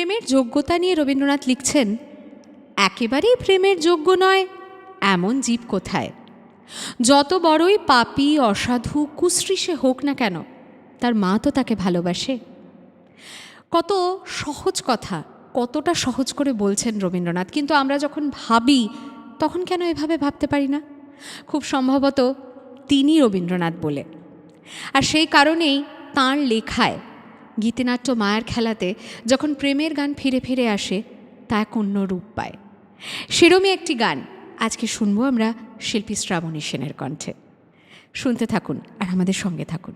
প্রেমের যোগ্যতা নিয়ে রবীন্দ্রনাথ লিখছেন, একেবারেই প্রেমের যোগ্য নয় এমন জীব কোথায়। যত বড়ই পাপী অসাধু কুশ্রী সে হোক না কেন, তার মা তো তাকে ভালোবাসে। কত সহজ কথা, কতটা সহজ করে বলছেন রবীন্দ্রনাথ, কিন্তু আমরা যখন ভাবি তখন কেন এভাবে ভাবতে পারি না? খুব সম্ভবত তিনি রবীন্দ্রনাথ বলে। আর সেই কারণেই তাঁর লেখায় গীতিনাট্য মায়ার খেলাতে যখন প্রেমের গান ফিরে ফিরে আসে, তা এক অন্য রূপ পায়। সেরমই একটি গান আজকে শুনবো আমরা শিল্পী শ্রাবণী সেনের কণ্ঠে। শুনতে থাকুন আর আমাদের সঙ্গে থাকুন।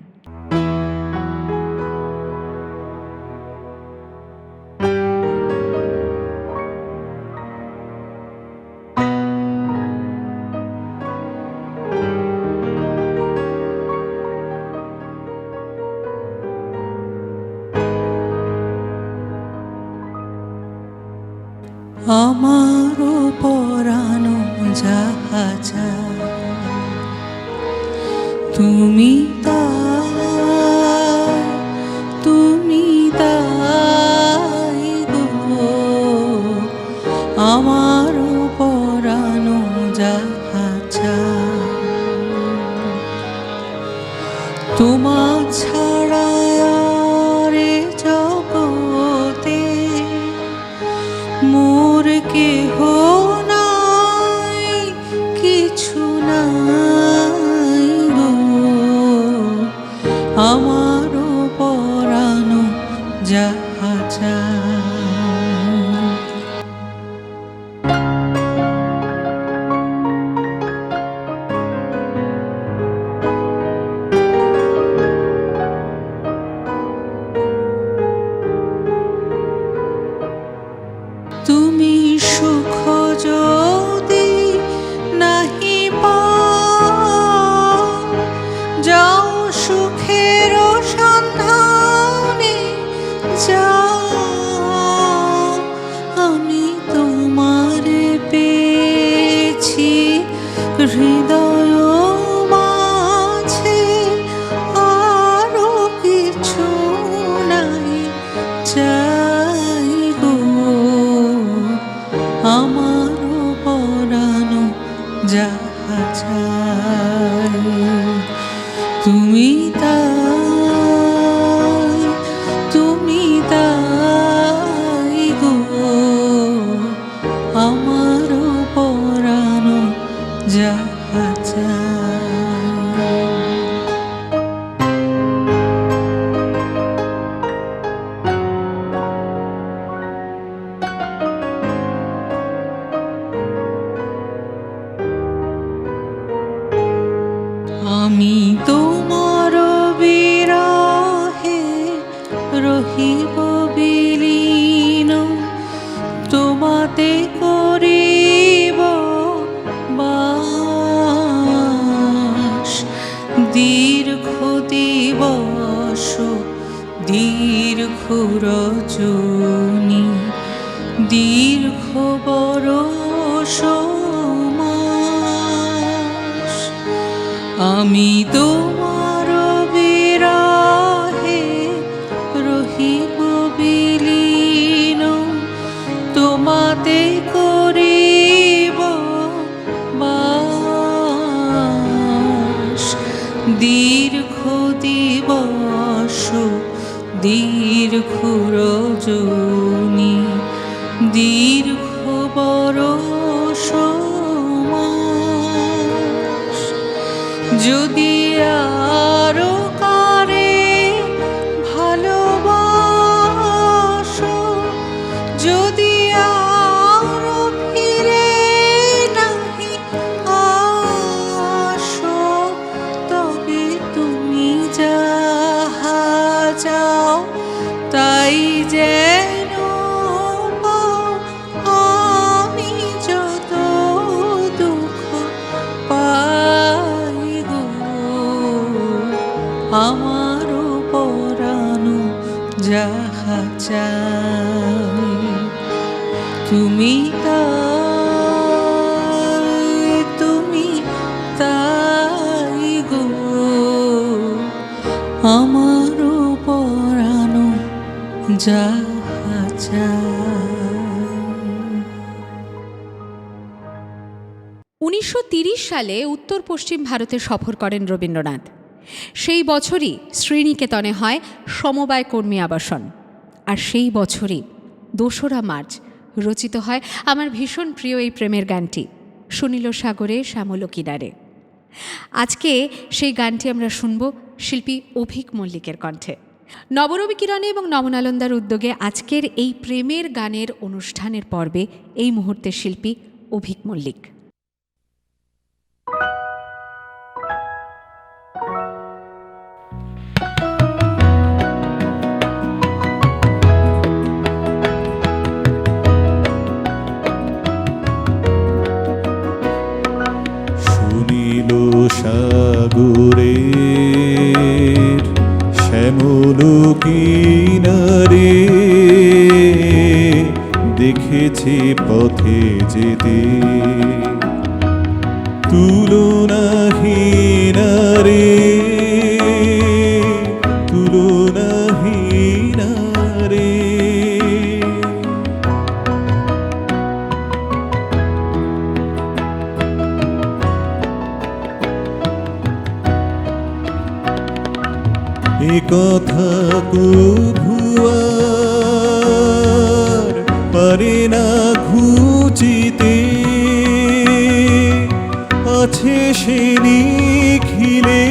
আমারও পরানো যাহা চায় তুমি তাই গো, আমারও পরানো যাহা চায় তোমার ছাড়া রে জগতে মোর কেহ নাই, কিছু নাই গো, আমারও পরানো যাহা চায়। তুমি সুখ যদি নাহি পাও, যাও সুখের সন্ধানে যাও, আমি তোমারে পেয়েছি হৃদয় মাঝে, আরো কিছু নাই চাই গো, আমারও পরানো যাহা চাই তুমি তাই গো, আমারও পরানো যাহা চাই। আমি তোমার বিরহে রহিব বিলীন, তোমাতে করিব বাস, দীর্ঘ দিবস দীর্ঘ রজনী, দীর্ঘ বরষ মাস, আমি তোমার বিরহে রহিব বিলীন, তোমাতে করিব বাস, দীর্ঘ দিবস দীর্ঘ রজনী, দীর্ঘ বরষ মাস, যদি আরো কারে ভালোবাসো, যদি আরো ফিরে নাহি আসো, তবে তুমি যাহা চাও তাই যেন পাও, আমি যত দুঃখ পাই গো, আমারও পরানো যাহা চাই তুমি তাই গো, আমারও পরানো যাহা চাই। সালে উত্তর পশ্চিম ভারতে সফর করেন রবীন্দ্রনাথ। সেই বছরই শ্রীনিকেতনে হয় সমবায় কর্মী আবাসন। আর সেই বছরই 2রা মার্চ রচিত হয় আমার ভীষণ প্রিয় এই প্রেমের গানটি, সুনীল সাগরে শ্যামল কিনারে। আজকে সেই গানটি আমরা শুনব শিল্পী অভিক মল্লিকের কণ্ঠে। নবরবি কিরণে এবং নবনালন্দার উদ্যোগে আজকের এই প্রেমের গানের অনুষ্ঠানের পর্বে এই মুহূর্তে শিল্পী অভিক মল্লিক। সুনীল সাগরের শ্যামল কিনারে দেখেছি পথে যেতে তুলনাহীন রে, তুলনাহীন রে। এ কথা কভুয়ার পারে না ঘুচিতে, আছে সে নিখিলের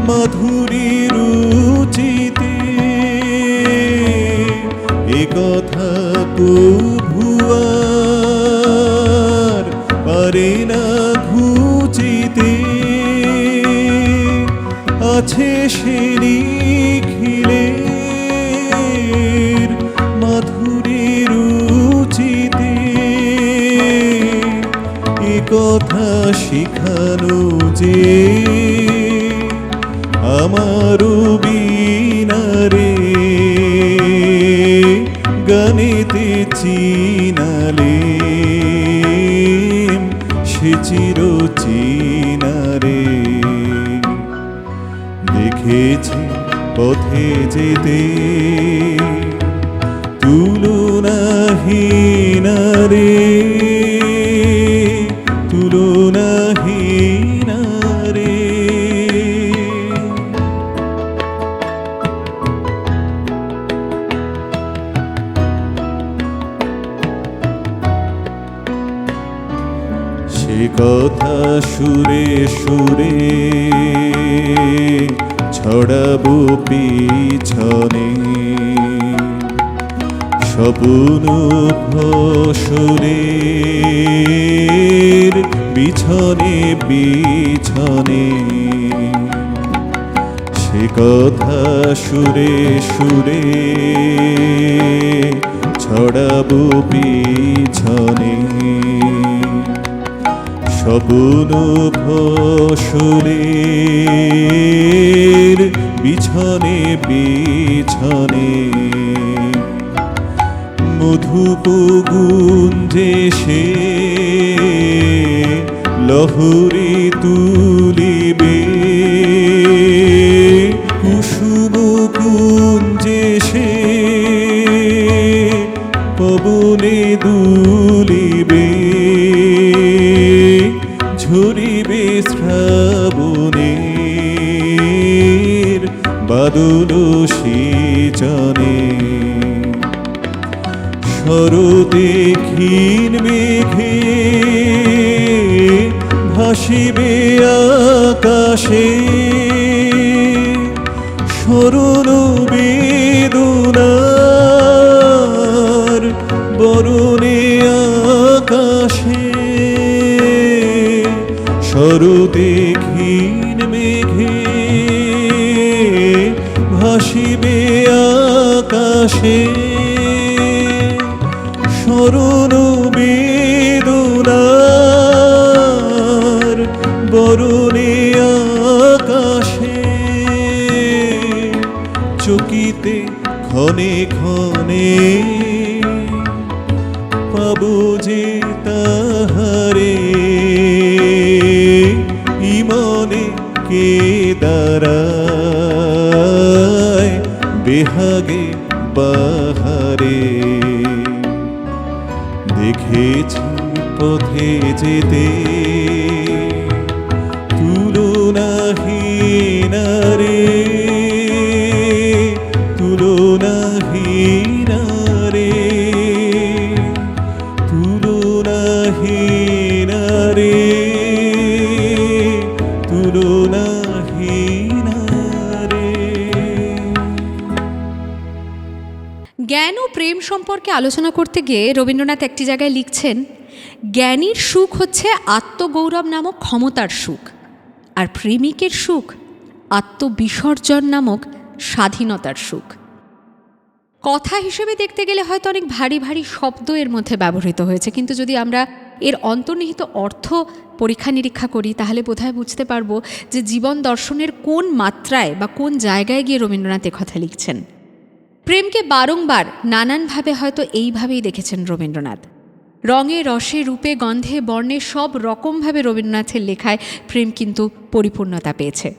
মাধুরী রুচিতে। এ কথা কভুয়ার পারে না ঘুচিতে, আছে সে নিখিলের মাধুরী রুচিতে। এ কথা শিখানো যে আমারও বিনারে, গানেতে চিনালে সে চির চিনারে। দেখেছি পথে যেতে তুলনাহীন রে, তুলনাহীন রে। সে কথা সুরে সুরে ছড়াবো পিছনে, স্বপ্ন ফসলের বিছনে বিছনে। সে কথা সুরে সুরে ছড়াবো পিছনে, স্বপ্ন ফসলের বিছনে বিছনে। মধুপ গুঞ্জে সে লহরী তুলিবে, কুসুম কুঞ্জে সে পবনে দুলিবে, ঝরিবে শ্রাবণের বাদল সিঁচনে। শরতে ক্ষীণ মেঘে ভাসিবে আকাশে, স্মরণ বেদনার বরণে আকাশে। শরতে ক্ষীণ মেঘে ভাসিবে আকাশে, স্মরণ বেদনার বরণে আকাশে। চকিতে ক্ষণে ক্ষণে পাবো যে তাহারে, ইমনে কে দাঁড়ায় বেহাগে বাহারে। দেখেছি পথে যেতে তুলনাহীন রে, তুলনাহীন রে, তুলনাহীন রে, তুলনাহীন রে। জ্ঞান ও প্রেম সম্পর্কে আলোচনা করতে গিয়ে রবীন্দ্রনাথ একটি জায়গায় লিখছেন, জ্ঞানীর সুখ হচ্ছে আত্মগৌরব নামক ক্ষমতার সুখ, আর প্রেমিকের সুখ আত্মবিসর্জন নামক স্বাধীনতার সুখ। কথা হিসেবে দেখতে গেলে হয়তো অনেক ভারী ভারী শব্দ এর মধ্যে ব্যবহৃত হয়েছে, কিন্তু যদি আমরা এর অন্তর্নিহিত অর্থ পরীক্ষা নিরীক্ষা করি তাহলে বোধহয় বুঝতে পারবো যে জীবন দর্শনের কোন মাত্রায় বা কোন জায়গায় গিয়ে রবীন্দ্রনাথ কথা লিখছেন। প্রেমকে বারংবার নানানভাবে হয়তো এইভাবেই দেখেছেন রবীন্দ্রনাথ। রঙে রসে রূপে গন্ধে বর্ণে সব রকমভাবে রবীন্দ্রনাথের লেখায় প্রেম কিন্তু পরিপূর্ণতা পেয়েছে।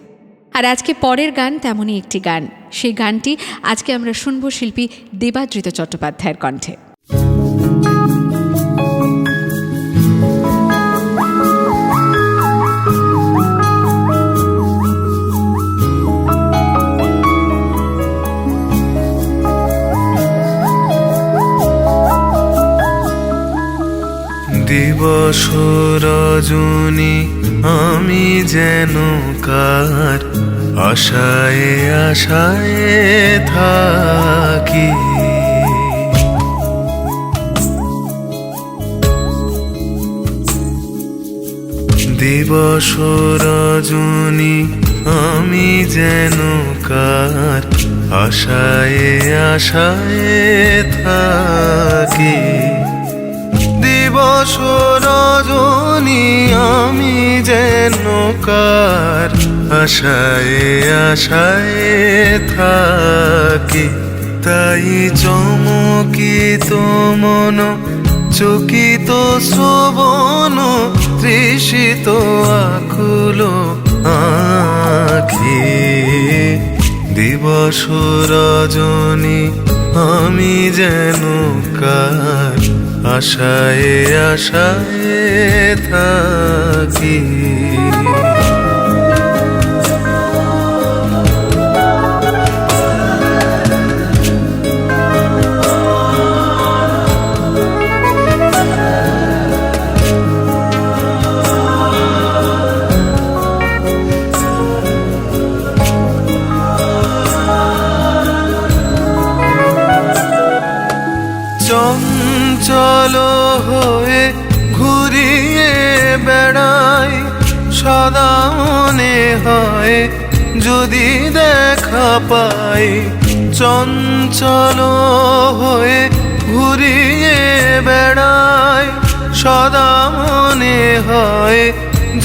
আর আজকে পরের গান তেমনই একটি গান, সেই গানটি আজকে আমরা শুনব শিল্পী দেবাদৃত চট্টোপাধ্যায়ের কণ্ঠে। দিবস রজনী আমি যেন কার আশায় আশায় থাকি, দিবস রজনী আমি যেন কার আশায় আশায় থাকি, দিবস রজনী আমি যেন কার আশায় আশায় থাকি, তাই চমকিত মন চকিত শ্রবণ তৃষিত আকুল আখি, দিবস রজনী আমি যেন কার আশায় আশায় থাকি। চঞ্চল হয়ে ঘুরিয়ে বেড়াই সদা মনে হয় যদি দেখা পাই, চঞ্চল হয়ে ঘুরিয়ে বেড়াই সদা মনে হয়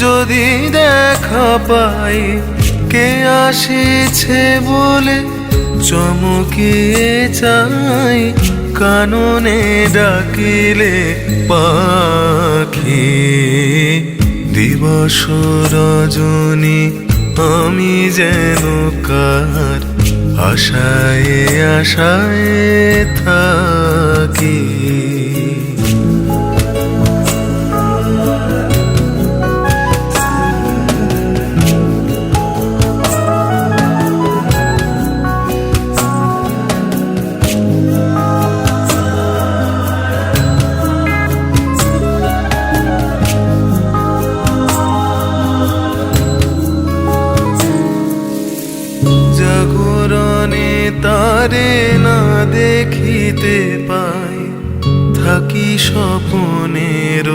যদি দেখা পাই, কে আসিছে বলে চমকিয়ে চাই কাননে ডাকিলে পাখি, দিবস রজনী আমি যেন কার আশায় আশায় থাকি। জাগরণে তারে না দেখিতে পাই, থাকি স্বপ্নের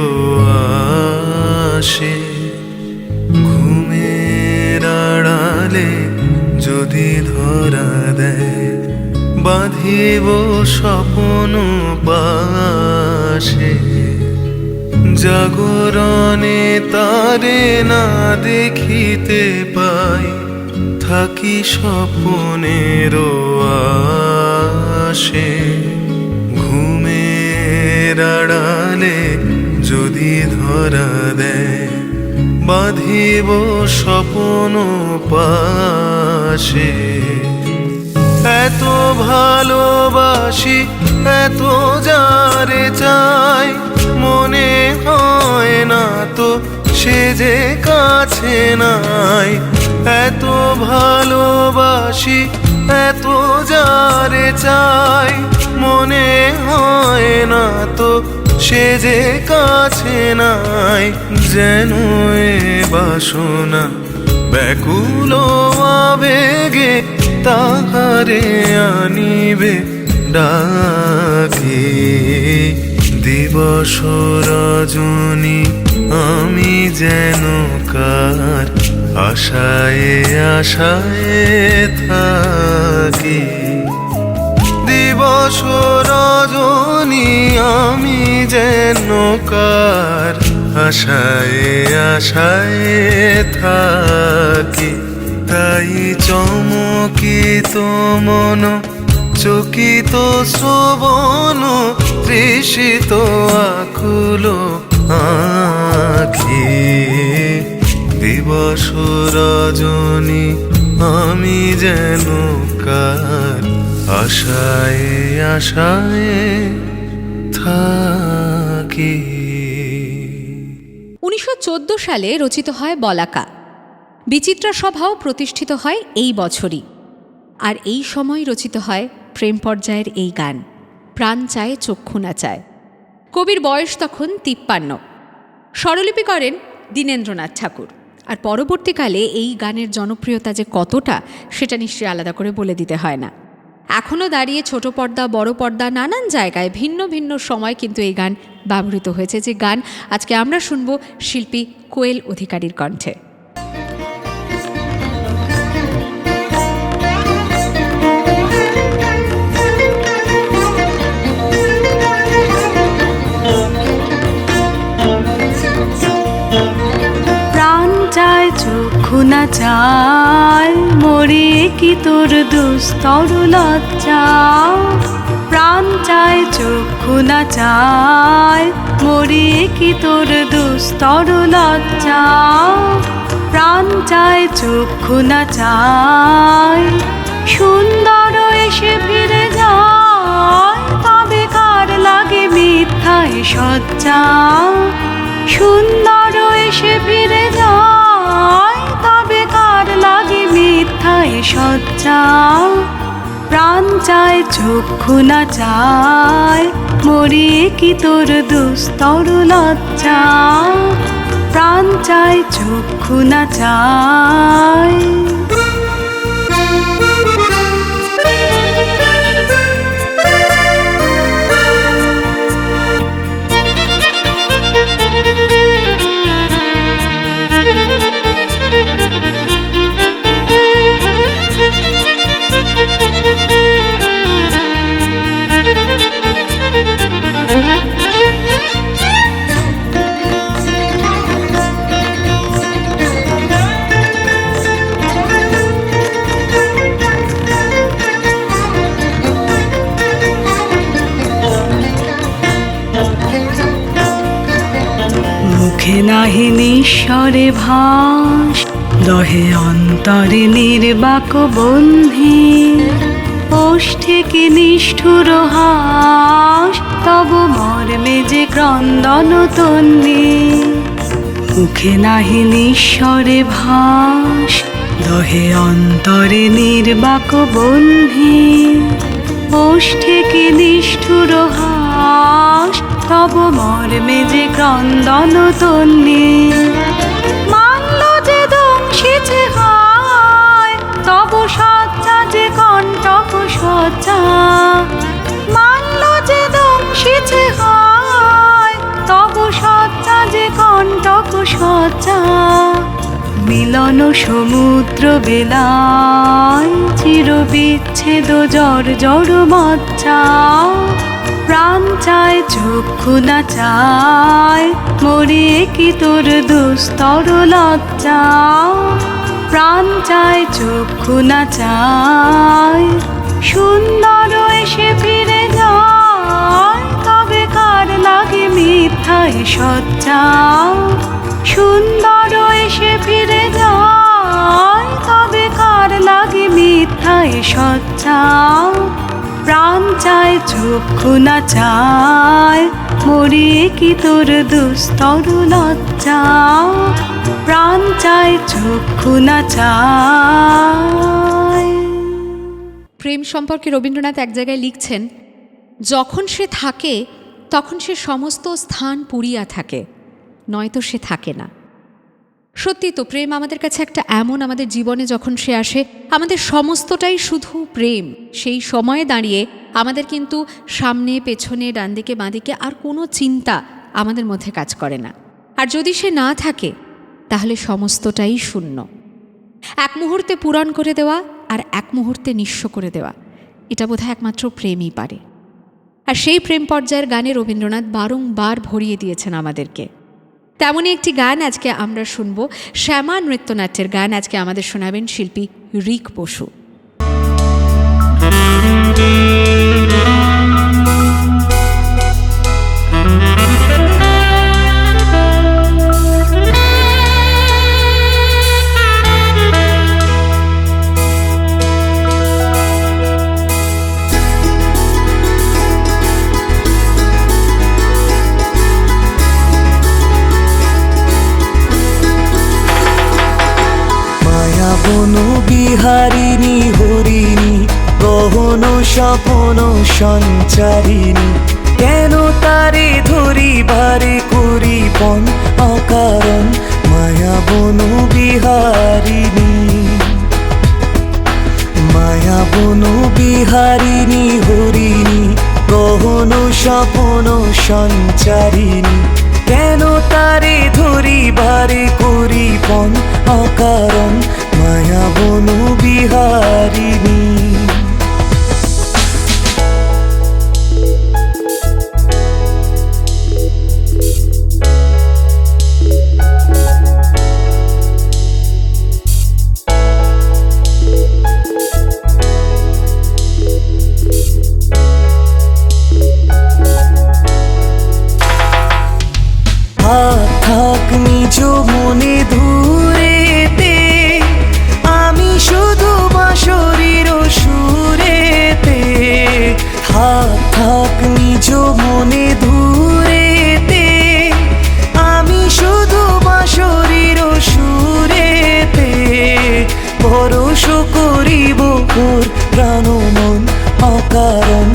আশে, ঘুমের আড়ালে যদি ধরা দেয় বাঁধিব স্বপ্ন পাশে, জাগরণে তারে না দেখিতে পাই, থাকি স্বপ্নের আশে, ঘুমের আড়ালে যদি ধরা দেয় বাঁধিব স্বপ্ন পাশে, এত ভালোবাসি, এত যারে চাই, মনে হয় না তো সে যে কাছে নাই। এত ভালোবাসি, এত যারে চাই, মনে হয় না তো সে যে কাছে নাই। যেন এ বাসনা ব্যাকুল আবেগে তাহারে আনিবে ডাকে। দিবস রজনী আমি যেন কার আশায় আশায় থাকি। দিবস রজনী আমি যেন কার আশায় আশায় থাকি। তাই চমকিত মন, চকিত শ্রবণ, তৃষিত আকুল আঁখি। দিবস রজনী আমি যেন কার আশায় আশায় থাকি। 1914 সালে রচিত হয় বলাকা। বিচিত্রা সভাও প্রতিষ্ঠিত হয় এই বছরই। আর এই সময় রচিত হয় প্রেম পর্যায়ের এই গান, প্রাণ চায় চক্ষু না চায়। কবির বয়স তখন 53। স্বরলিপি করেন দীনেন্দ্রনাথ ঠাকুর। আর পরবর্তীকালে এই গানের জনপ্রিয়তা যে কতটা, সেটা নিশ্চয়ই আলাদা করে বলে দিতে হয় না। এখনও দাঁড়িয়ে ছোট পর্দা, বড় পর্দা, নানান জায়গায় ভিন্ন ভিন্ন সময় কিন্তু এই গান ব্যবহৃত হয়েছে, যে গান আজকে আমরা শুনব শিল্পী কোয়েল অধিকারীর কণ্ঠে। চায় চক্ষু না চায়, মরে কি তোর দুস্তর লজ্জা। প্রাণ চায় চক্ষু না চায়, মরে কি তোর দুস্তর লজ্জা। প্রাণ চায় চক্ষু না চায়, সুন্দর এসে ফিরে যায়, তবে কার লাগে মিথ্যায় সজ্জা। সুন্দর এসে ফিরে যায়, তবে কার লাগে মিথ্যায় সজ্জা। প্রাণ চায় চক্ষু না চায়, মরিয়ে কি তোর দুস্তর লজ্জা। প্রাণ চায় চক্ষু না চায়। মুখে নাহি নিঃস্বরে ভাস, দহে অন্তরে নির্বাক বন্ধি। ওষ্ঠে কি নিষ্ঠুর হাস, তব মর্মে যে ক্রন্দন তন্নি। মুখে নাহি নিঃস্বরে ভাস, দহে অন্তরে নির্বাক বন্ধি। ওষ্ঠে কি নিষ্ঠুর হাস, তব মর্মে যে ক্রন্দন তন্নি। মানল যে দংশিছে হায়, তব সজ্জা যে কণ্টক সজ্জা। মানল যে দংশিছে হায়, তব সজ্জা যে কণ্টক সজ্জা। মিলন সমুদ্র বেলায়, চির বিচ্ছেদ জর জর মজ্জা। প্রাণ চায় চক্ষু না চায়, মরিয়ে কি তোর দুস্তর লজ্জা। প্রাণ চায় চক্ষু না চায়, সুন্দর এসে ফিরে যায়, তবে কার লাগে মিথ্যায় সজ্জা। সুন্দর এসে ফিরে যায়, তবে কার লাগে মিথ্যায় চায় সজ্জা, প্রাণ চায় চক্ষু না চায়, মরিয়ে কি তোর দুস্তর লজ্জা, প্রাণ চায় চক্ষু না চায়। প্রেম সম্পর্কে রবীন্দ্রনাথ এক জায়গায় লিখছেন, যখন সে থাকে তখন সে সমস্ত স্থান পুরিয়া থাকে, নয়তো সে থাকে না। সত্যি তো, প্রেম আমাদের কাছে একটা এমন, আমাদের জীবনে যখন সে আসে আমাদের সমস্তটাই শুধু প্রেম। সেই সময়ে দাঁড়িয়ে আমাদের কিন্তু সামনে পেছনে ডান দিকে বাঁ দিকে আর কোনো চিন্তা আমাদের মধ্যে কাজ করে না। আর যদি সে না থাকে তাহলে সমস্তটাই শূন্য। এক মুহূর্তে পূরণ করে দেওয়া আর এক মুহূর্তে নিঃস্ব করে দেওয়া, এটা বোধহয় একমাত্র প্রেমই পারে। আর সেই প্রেম পর্যায়ের গানে রবীন্দ্রনাথ বারংবার ভরিয়ে দিয়েছেন আমাদেরকে। তেমনই একটি গান আজকে আমরা শুনব, শ্যামা নৃত্যনাট্যের গান। আজকে আমাদের শোনাবেন শিল্পী ঋক বসু। বনু বিহারিণী হরিণী গহন স্বপন সঞ্চারিণী, কেন তারে ধরিবারে করিপন অকারণ মায়া বনু বিহারিণী। মায়া বনু বিহারিণী হরিণী গহন স্বপন সঞ্চারিণী, কেন তারে ধরিবারে করিপন অকারণ মায়া বনু বিহারিণী। হাত থাক নিজ মনে দূরেতে, আমি শুধু বাঁশরীর সুরেতে। হাত থাক নিজ মনে দূরেতে, আমি শুধু বাঁশরীর সুরেতে। ভরস করিব তোর প্রাণ মন অকারণ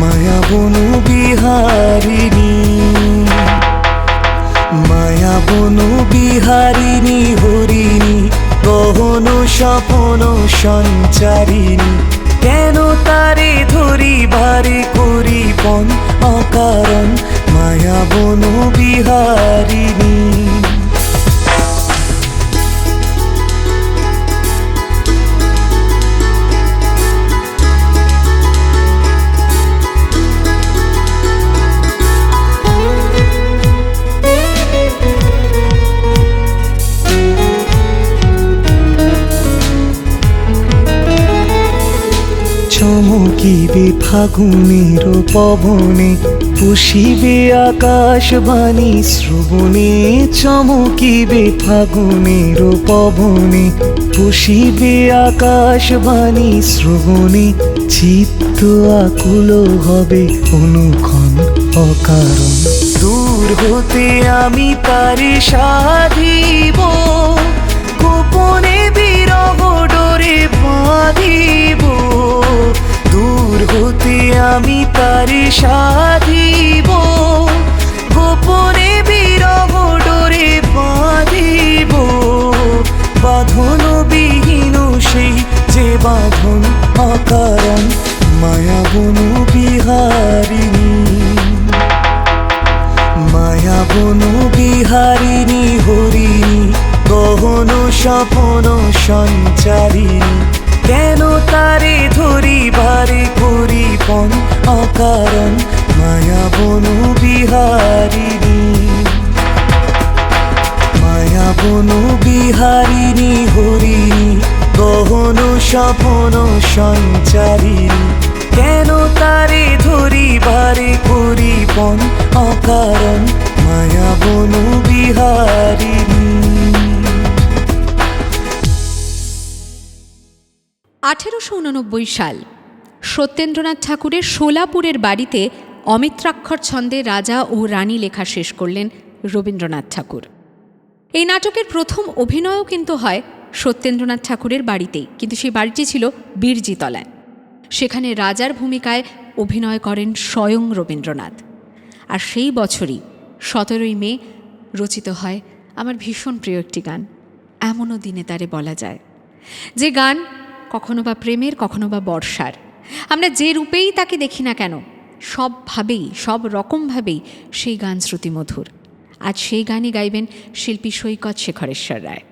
মায়া বনু বিহারিণী। মায়া বনু বিহারিণী হরিণী গহন স্বপন সঞ্চারিণী, কেন তারে ধরিবারে করিপন অকারণ মায়া বনু বিহারিণী। চমকিবে ফাগুনের পবনে, পুষিবে আকাশবাণী শ্রবণে। চমকিবে ফাগুনের পবনে, পুষিবে আকাশবাণী শ্রবণে। চিত্ত আকুল হবে অনুক্ষণ অকারণ, দূর হতে আমি তারে সাধিব, গোপনে বিরহ ডোরে বাঁধিব। দূর হতে আমি তারে সাধিব, গোপনে বিরহ ডোরে বাঁধিব। বাঁধন বিহীন সেই যে বাঁধন অকারণ মায়া বনু বিহারিণী। মায়া বনু বিহারিণী হরিণী গহন স্বপন সঞ্চারিণী, কেন তারে ধরিবারে করিপন অকারণ মায়া বনু বিহারিণী। মায়া বনু বিহারিণী হরিণী গহন স্বপন সঞ্চারিণী, কেন তারে ধরিবারে করিপন অকারণ মায়া বনু বিহারিণী। 1889 সাল সত্যেন্দ্রনাথ ঠাকুরের সোলাপুরের বাড়িতে অমিত্রাক্ষর ছন্দে রাজা ও রানী লেখা শেষ করলেন রবীন্দ্রনাথ ঠাকুর। এই নাটকের প্রথম অভিনয়ও কিন্তু হয় সত্যেন্দ্রনাথ ঠাকুরের বাড়িতেই, কিন্তু সেই বাড়িটি ছিল বীরজিতলায়। সেখানে রাজার ভূমিকায় অভিনয় করেন স্বয়ং রবীন্দ্রনাথ। আর সেই বছরই 17ই মে রচিত হয় আমার ভীষণ প্রিয় একটি গান, এমনও দিনে তারে বলা যায়, যে গান কখনো বা প্রেমের, কখনো বা বর্ষার। আমরা যে রূপেই তাকে দেখি না কেন, সবভাবেই, সব রকমভাবেই সেই গান শ্রুতিমধুর। আজ সেই গানই গাইবেন শিল্পী সৈকত শেখরেশ্বর রায়।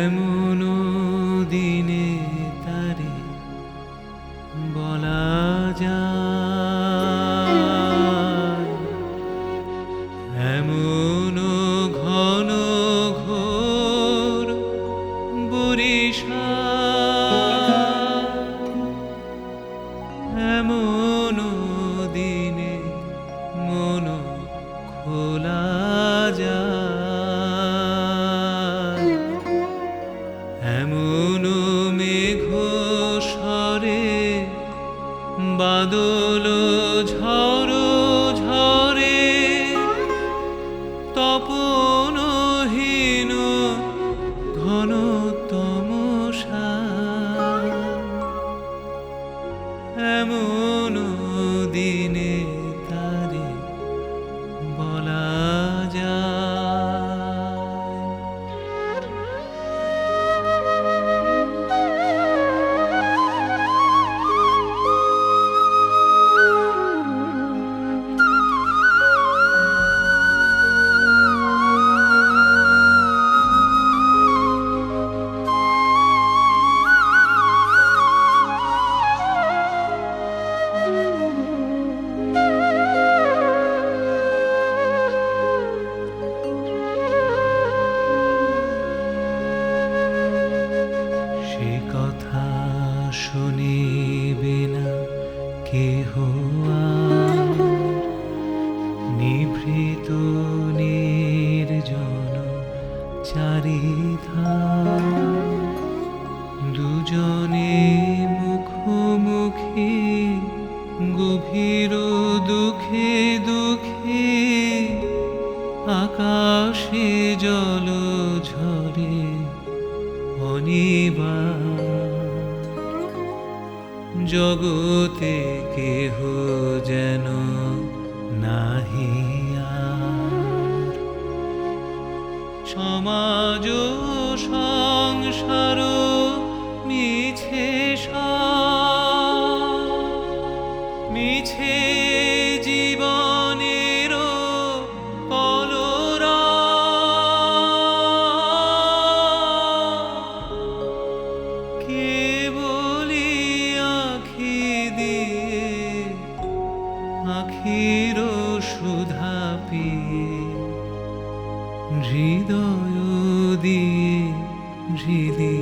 এমন দিনে তারে বলা যায়, এমন ঘন ঘোর বরিশা, এমন দিনে মন খোলা যায়, এমন মেঘ স্বরে বাদল ঝড়ো ঝরে, তপনহীন ঘন তমসা, এমন দিনে তারে বলা যায়। সে কথা শুনিবে না কেহ আর, নিভৃত নির্জন চারিধার, দুজনে মুখোমুখি গভীর দুঃখে দুঃখে, আকাশে জল ঝরে অনিবার, জগতে কেহ যেন নাহি আর, সমাজ সংসার মিছে মিছে জীবনের কলরা, কে বলি আখি দিয়ে আখির সুধা পিয়ে, হৃদয় দিয়ে হৃদি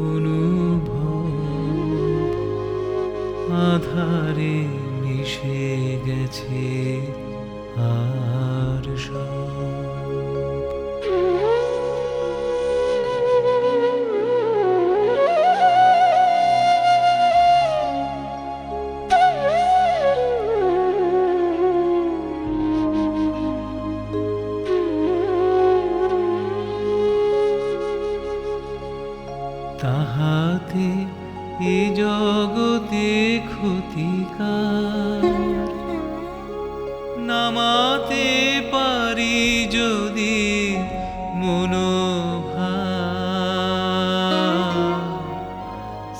অনুভব আধারে মিশে গেছে আর সব। তাহাতে এ জগতে ক্ষতিকার, নামাতে পারি যদি মনোভার,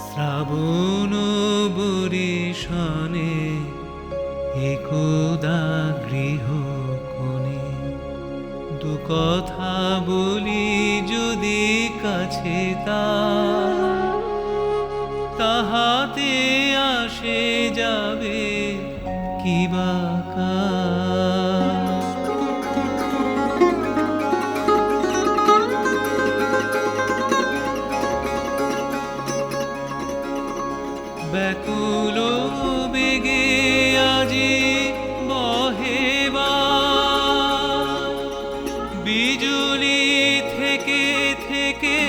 শ্রাবণ বরিশনে একদা গৃহ কোণে কথা বলি যদি কাছে তাহাতে আসে যাবে কি বা ব্যাকুল বেগে আজি বহেবা বিজুলি থেকে থেকে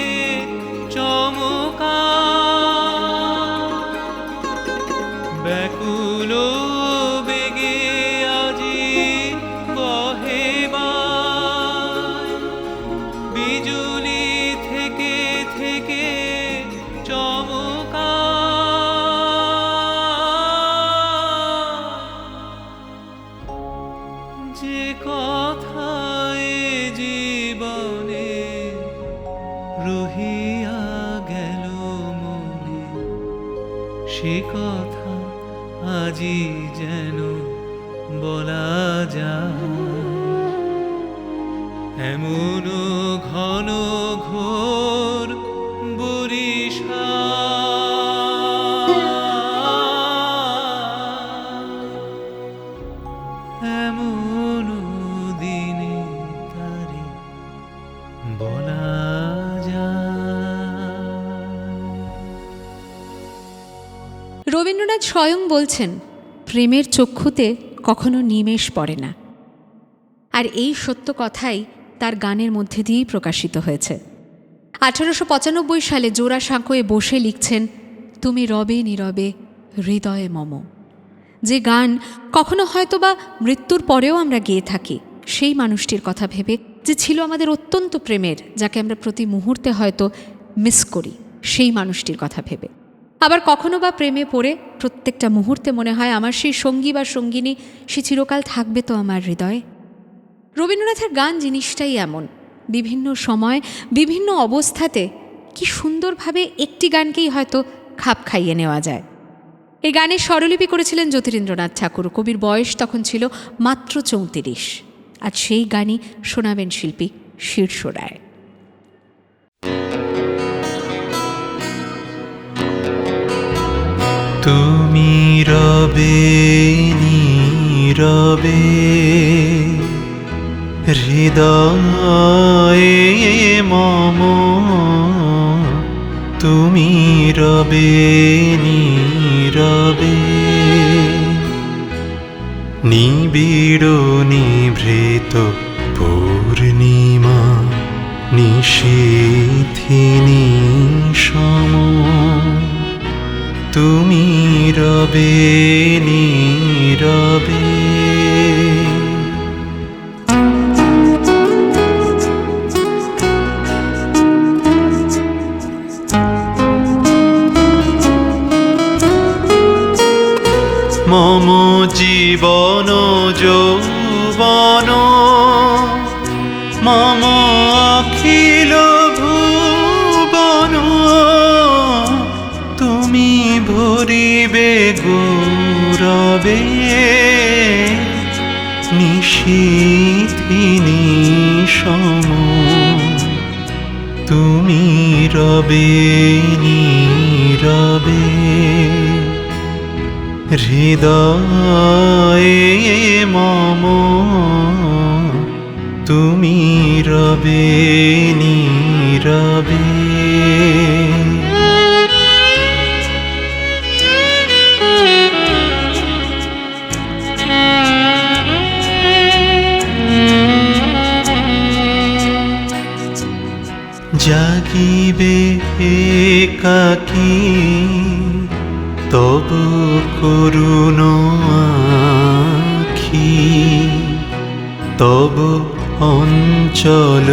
চমকা ব্যাকুল বেগে আজি বহেবা বিজুলি থেকে থেকে চমকা যে কথায় জীবনে রহিয়া গেল মনে সে কথা আজি যেন বলা যায় এমন ঘন ঘোর বরিশা এমন দিনে তারে বলা রবীন্দ্রনাথ স্বয়ং বলছেন প্রেমের চক্ষুতে কখনো নিমেষ পড়ে না, আর এই সত্য কথাই তার গানের মধ্যে দিয়েই প্রকাশিত হয়েছে। 1895 সালে জোড়াসাঁকোয় বসে লিখছেন তুমি রবে নীরবে হৃদয়ে মম, যে গান কখনো হয়তো বা মৃত্যুর পরেও আমরা গেয়ে থাকি সেই মানুষটির কথা ভেবে, যে ছিল আমাদের অত্যন্ত প্রেমের, যাকে আমরা প্রতি মুহূর্তে হয়তো মিস করি, সেই মানুষটির কথা ভেবে। আবার কখনো বা প্রেমে পড়ে প্রত্যেকটা মুহূর্তে মনে হয় আমার সেই সঙ্গী বা সঙ্গিনী সে চিরকাল থাকবে তো আমার হৃদয়ে। রবীন্দ্রনাথের গান জিনিসটাই এমন, বিভিন্ন সময় বিভিন্ন অবস্থাতে কি সুন্দরভাবে একটি গানকেই হয়তো খাপ খাইয়ে নেওয়া যায়। এই গানের স্বরলিপি করেছিলেন জ্যোতিরিন্দ্রনাথ ঠাকুর। কবির বয়স তখন ছিল মাত্র 34। আর সেই গানই শোনাবেন শিল্পী শীর্ষ রায়। তুমি রবে নীরবে হৃদয়ে মম, তুমি রবে নীরবে নিবিড় নিভৃত পূর্ণিমা নিশীথিনী সম, তুমি রবে নীরবে। মম জীবন যৌবন মম অখিল ভুবন, তুমি ভরিবে গৌরবে নিশীথিনী সম, তুমি রবে নীরবে হৃদয়ে মম, তুমি রবে নীরবে। জাগিবে একাকী তব করুণ আখি, তব অঞ্চল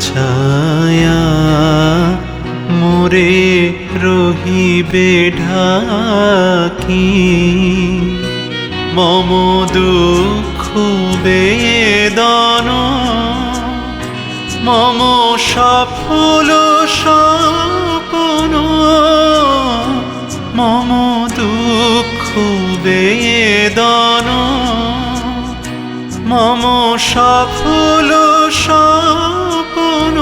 ছায়া মোরে রহিবে ঢাকি, মম দুঃখ বেদন মম সফল স্বপ্ন, মম দুঃখ বেদন মম সফল স্বপ্ন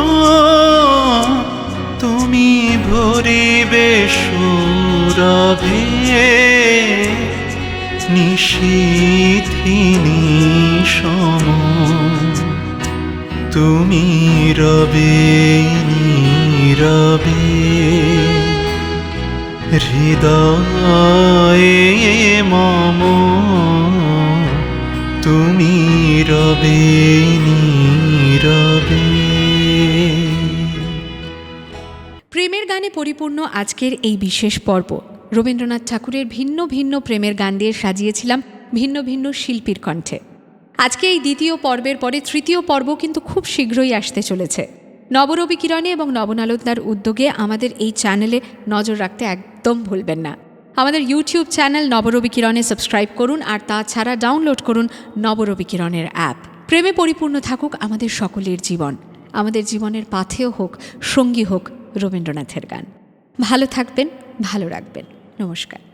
তুমি ভরিবে সুরভে নিশীথিনী সম তুমি রবে নীরবে হৃদয়ে মম তুমি রবে নীরবে। প্রেমের গানে পরিপূর্ণ আজকের এই বিশেষ পর্ব। রবীন্দ্রনাথ ঠাকুরের ভিন্ন ভিন্ন প্রেমের গান দিয়ে সাজিয়েছিলাম ভিন্ন ভিন্ন শিল্পীর কণ্ঠে। আজকে এই দ্বিতীয় পর্বের পরে তৃতীয় পর্ব কিন্তু খুব শীঘ্রই আসতে চলেছে। নবরবি কিরণে এবং নবনালন্দার উদ্যোগে আমাদের এই চ্যানেলে নজর রাখতে একদম ভুলবেন না। আমাদের ইউটিউব চ্যানেল নবরবি কিরণে সাবস্ক্রাইব করুন, আর তাছাড়া ডাউনলোড করুন নবরবি কিরণের অ্যাপ। প্রেমে পরিপূর্ণ থাকুক আমাদের সকলের জীবন, আমাদের জীবনের পাথেয় হোক, সঙ্গী হোক রবীন্দ্রনাথের গান। ভালো থাকবেন, ভালো রাখবেন। নমস্কার।